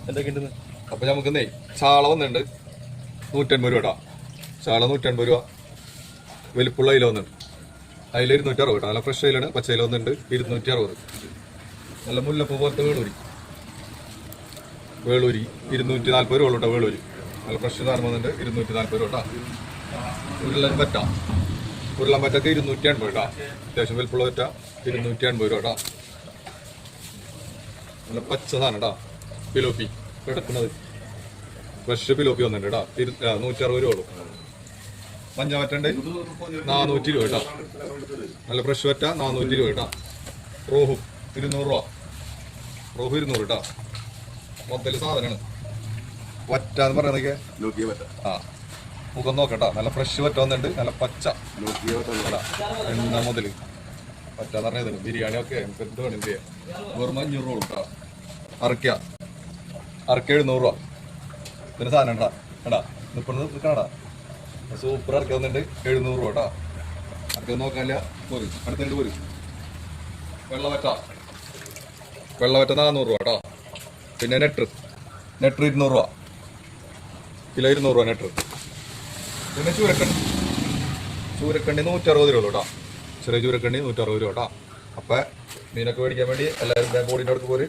എന്തൊക്കെയുണ്ടെന്ന്. അപ്പൊ നമുക്ക് ചാള വന്നിട്ടുണ്ട് 150 രൂപ കേട്ടോ. ചാള 150 രൂപ. വലിപ്പുള്ള അയില വന്നിട്ടുണ്ട്. അയില 260 കേട്ടോ. നല്ല ഫ്രഷ് അയിലാണ്. പച്ച അയില വന്നിട്ടുണ്ട് 260. നല്ല മുല്ലപ്പൂ പോലത്തെ വേളൂരി 240 രൂപ കേട്ടോ. വേളൂരി നല്ല ഫ്രഷ് സാധനം വന്നിട്ടുണ്ട് 240 രൂപ കേട്ടോ. ഉരുളൻ പറ്റൊക്കെ 280 കേട്ടോ. അത്യാവശ്യം വലിപ്പുള്ള പറ്റ 280 രൂപ കേട്ടോ. നല്ല പച്ച സാധനം കേട്ടോ. പിലോപ്പി കിടക്കുന്നത് ഫ്രഷ് പിലോപ്പി വന്നിട്ടുണ്ട് കേട്ടോ. 160 രൂപ ഉള്ളൂ. മഞ്ഞവറ്റുണ്ട് 400 രൂപ കേട്ടോ. നല്ല ഫ്രഷ് വറ്റ 400 രൂപ കേട്ടോ. റോഹു 200 രൂപ. റോഹു 200 കേട്ടോ. മൊത്തത്തിൽ സാധനമാണ്. വറ്റ എന്ന് പറയുന്നതൊക്കെ മുഖം നോക്കട്ടോ. നല്ല ഫ്രഷ് വറ്റ വന്നിട്ടുണ്ട്. നല്ല പച്ച എണ്ണ മുതൽ വറ്റാന്ന് പറഞ്ഞത് ബിരിയാണി ഒക്കെ നമുക്ക് എന്ത് വേണം ചെയ്യാം. വെറും 500 രൂപ കേട്ടോ. അറക്ക 700 രൂപ. പിന്നെ സാധനം ഉണ്ടാ കേട്ടാ. നിൽക്കണടാ. സൂപ്പർ അറക്ക വന്നിട്ടുണ്ട് 700 രൂപ കേട്ടോ. അറക്ക നോക്കാനില്ല. പോരും അടുത്തിട്ട് പോരും. വെള്ളവറ്റ 400 രൂപ കേട്ടോ. പിന്നെ നെറ്റ് 200 രൂപ. കിലോ 200 രൂപ നെറ്റ്. പിന്നെ ചൂരക്കണ്ണി 160 രൂപ കേട്ടോ. ചെറിയ ചൂരക്കണ്ണി 160 രൂപ കേട്ടോ. അപ്പം മീനൊക്കെ മേടിക്കാൻ വേണ്ടി എല്ലാവരും ബാങ്ക് ഓടിൻ്റെ അടുത്ത് പോര്.